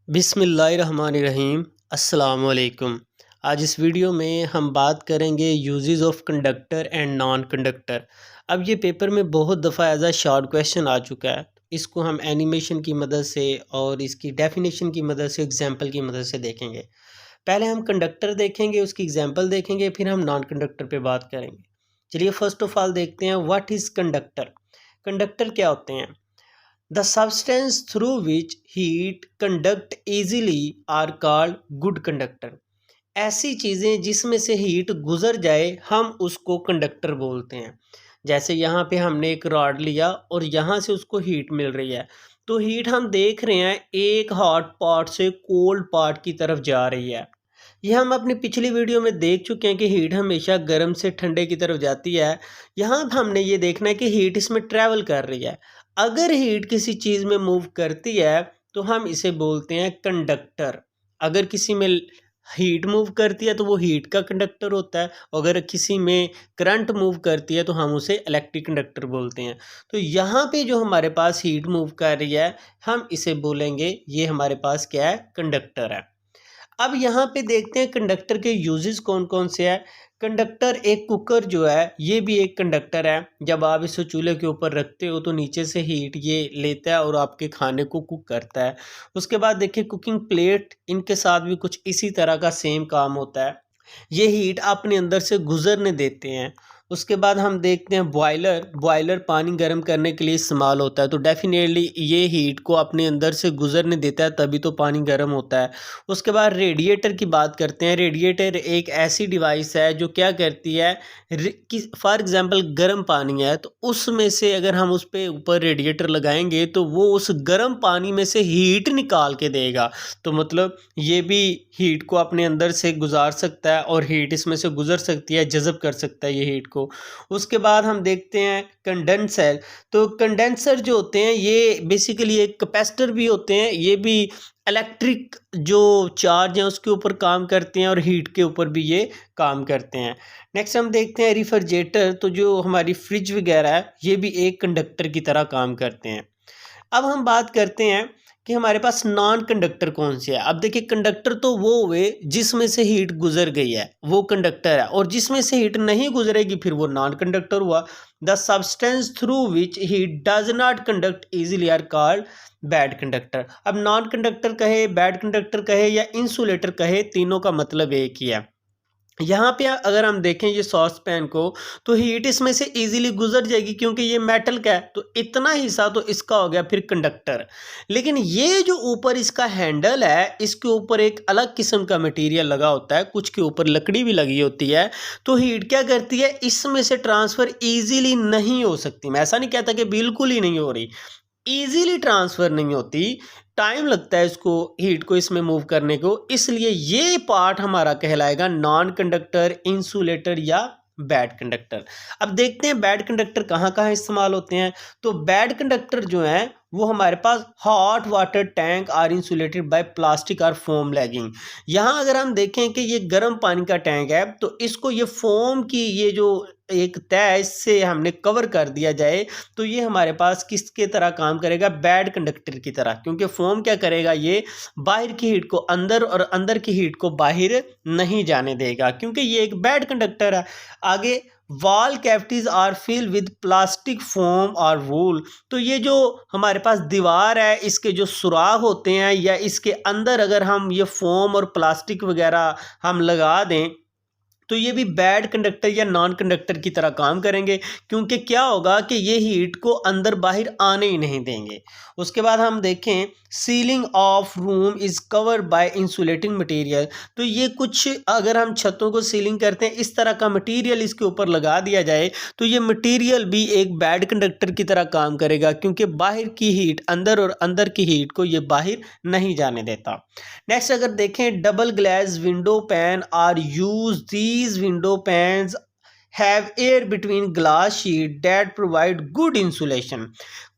बिस्मिल्लाहिर्रहमानिर्रहीम। अस्सलाम वालेकुम। आज इस वीडियो में हम बात करेंगे uses of conductor and non conductor. अब ये पेपर में बहुत दफ़ा एज आ शॉर्ट क्वेश्चन आ चुका है। इसको हम एनिमेशन की मदद से और इसकी डेफिनेशन की मदद से एग्जांपल की मदद से देखेंगे। पहले हम कंडक्टर देखेंगे, उसकी एग्जांपल देखेंगे, फिर हम नॉन कंडक्टर पे बात करेंगे। चलिए फर्स्ट ऑफ ऑल देखते हैं व्हाट इज़ कंडक्टर। कंडक्टर क्या होते हैं? The substance through which heat conduct easily are called good conductor। ऐसी चीज़ें जिसमें से हीट गुजर जाए हम उसको कंडक्टर बोलते हैं। जैसे यहाँ पे हमने एक रॉड लिया और यहाँ से उसको हीट मिल रही है, तो हीट हम देख रहे हैं एक हॉट पॉट से कोल्ड पॉट की तरफ जा रही है। यह हम अपनी पिछली वीडियो में देख चुके हैं कि हीट हमेशा गर्म से ठंडे की तरफ जाती है। यहाँ हमने ये देखना है कि हीट इसमें ट्रैवल कर रही है। अगर हीट किसी चीज़ में मूव करती है तो हम इसे बोलते हैं कंडक्टर। अगर किसी में हीट मूव करती है तो वो हीट का कंडक्टर होता है। अगर किसी में करंट मूव करती है तो हम उसे इलेक्ट्रिक कंडक्टर बोलते हैं। तो यहाँ पे जो हमारे पास हीट मूव कर रही है हम इसे बोलेंगे ये हमारे पास क्या है, कंडक्टर है। अब यहाँ पे देखते हैं कंडक्टर के यूजेस कौन कौन से हैं। कंडक्टर एक कुकर जो है ये भी एक कंडक्टर है। जब आप इसे चूल्हे के ऊपर रखते हो तो नीचे से हीट ये लेता है और आपके खाने को कुक करता है। उसके बाद देखिए कुकिंग प्लेट, इनके साथ भी कुछ इसी तरह का सेम काम होता है। ये हीट अपने अंदर से गुजरने देते हैं। उसके बाद हम देखते हैं बॉयलर। बॉयलर पानी गर्म करने के लिए इस्तेमाल होता है, तो डेफिनेटली ये हीट को अपने अंदर से गुजरने देता है, तभी तो पानी गर्म होता है। उसके बाद रेडिएटर की बात करते हैं। रेडिएटर एक ऐसी डिवाइस है जो क्या करती है, फॉर एग्जांपल गर्म पानी है तो उसमें से अगर हम उस पर ऊपर रेडिएटर लगाएंगे तो वो उस गर्म पानी में से हीट निकाल के देगा। तो मतलब ये भी हीट को अपने अंदर से गुजार सकता है और हीट इसमें से गुजर सकती है, जज़ब कर सकता है ये हीट को। उसके बाद हम देखते हैं कंडेंसर। तो कंडेंसर जो होते हैं ये बेसिकली एक कैपेसिटर भी होते हैं। ये भी इलेक्ट्रिक जो चार्ज है उसके ऊपर काम करते हैं और हीट के ऊपर भी ये काम करते हैं। नेक्स्ट हम देखते हैं रेफ्रिजरेटर। तो जो हमारी फ्रिज वगैरह है ये भी एक कंडक्टर की तरह काम करते हैं। अब हम बात करते हैं कि हमारे पास नॉन कंडक्टर कौन से है। अब देखिए कंडक्टर तो वो हुए जिसमें से हीट गुजर गई है, वो कंडक्टर है, और जिसमें से हीट नहीं गुजरेगी फिर वो नॉन कंडक्टर हुआ। The substance through which heat does not conduct easily are called bad conductor. अब नॉन कंडक्टर कहे, बैड कंडक्टर कहे या इंसुलेटर कहे, तीनों का मतलब एक ही है। यहाँ पे अगर हम देखें ये सॉस पैन को तो हीट इसमें से इजीली गुजर जाएगी क्योंकि ये मेटल का है, तो इतना हिस्सा तो इसका हो गया फिर कंडक्टर। लेकिन ये जो ऊपर इसका हैंडल है इसके ऊपर एक अलग किस्म का मटेरियल लगा होता है, कुछ के ऊपर लकड़ी भी लगी होती है। तो हीट क्या करती है, इसमें से ट्रांसफ़र ईजीली नहीं हो सकती। मैं ऐसा नहीं कहता कि बिल्कुल ही नहीं हो रही, ईजीली ट्रांसफ़र नहीं होती, टाइम लगता है इसको हीट को इसमें मूव करने को। इसलिए ये पार्ट हमारा कहलाएगा नॉन कंडक्टर, इंसुलेटर या बैड कंडक्टर। अब देखते हैं बैड कंडक्टर कहाँ कहाँ इस्तेमाल होते हैं। तो बैड कंडक्टर जो हैं वो हमारे पास hot water tank are insulated by plastic और फोम लैगिंग। यहाँ अगर हम देखें कि ये गर्म पानी का टैंक है तो इसको ये फोम की ये जो एक तय इससे हमने कवर कर दिया जाए तो ये हमारे पास किसके तरह काम करेगा, बैड कंडक्टर की तरह। क्योंकि फोम क्या करेगा, ये बाहर की हीट को अंदर और अंदर की हीट को बाहर नहीं जाने देगा, क्योंकि ये एक बैड कंडक्टर है। आगे wall cavities are fill with plastic foam और वूल। तो ये जो हमारे पास दीवार है इसके जो सुराख होते हैं या इसके अंदर अगर हम ये फोम और प्लास्टिक वगैरह हम लगा दें तो ये भी बैड कंडक्टर या नॉन कंडक्टर की तरह काम करेंगे, क्योंकि क्या होगा कि ये हीट को अंदर बाहर आने ही नहीं देंगे। उसके बाद हम देखें ceiling of room is covered by insulating material. तो ये कुछ अगर हम छतों को सीलिंग करते हैं इस तरह का मटेरियल इसके ऊपर लगा दिया जाए तो ये मटेरियल भी एक बैड कंडक्टर की तरह काम करेगा, क्योंकि बाहर की हीट अंदर और अंदर की हीट को ये बाहर नहीं जाने देता। नेक्स्ट अगर देखें double glass window pane are use, these window pans have air between glass sheet that provide good insulation।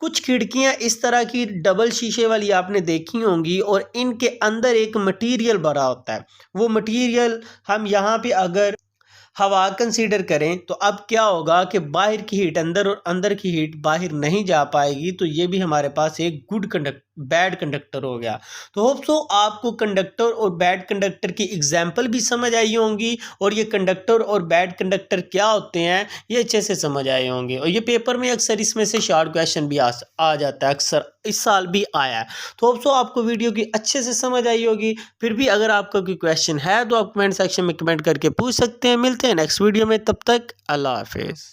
कुछ खिड़कियां इस तरह की डबल शीशे वाली आपने देखी होंगी और इनके अंदर एक मटेरियल भरा होता है। वो मटेरियल हम यहाँ पे अगर हवा कंसीडर करें तो अब क्या होगा कि बाहर की हीट अंदर और अंदर की हीट बाहर नहीं जा पाएगी। तो ये भी हमारे पास एक गुड बैड कंडक्टर हो गया। तो होप सो आपको कंडक्टर और बैड कंडक्टर की एग्जाम्पल भी समझ आई होंगी और ये कंडक्टर और बैड कंडक्टर क्या होते हैं ये अच्छे से समझ आए होंगे। और ये पेपर में अक्सर इसमें से शॉर्ट क्वेश्चन भी आ जाता है, अक्सर इस साल भी आया है। तो होप सो आपको वीडियो की अच्छे से समझ आई होगी। फिर भी अगर आपका कोई क्वेश्चन है तो आप कमेंट सेक्शन में कमेंट करके पूछ सकते हैं। मिलते हैं नेक्स्ट वीडियो में, तब तक अल्लाह हाफिज़।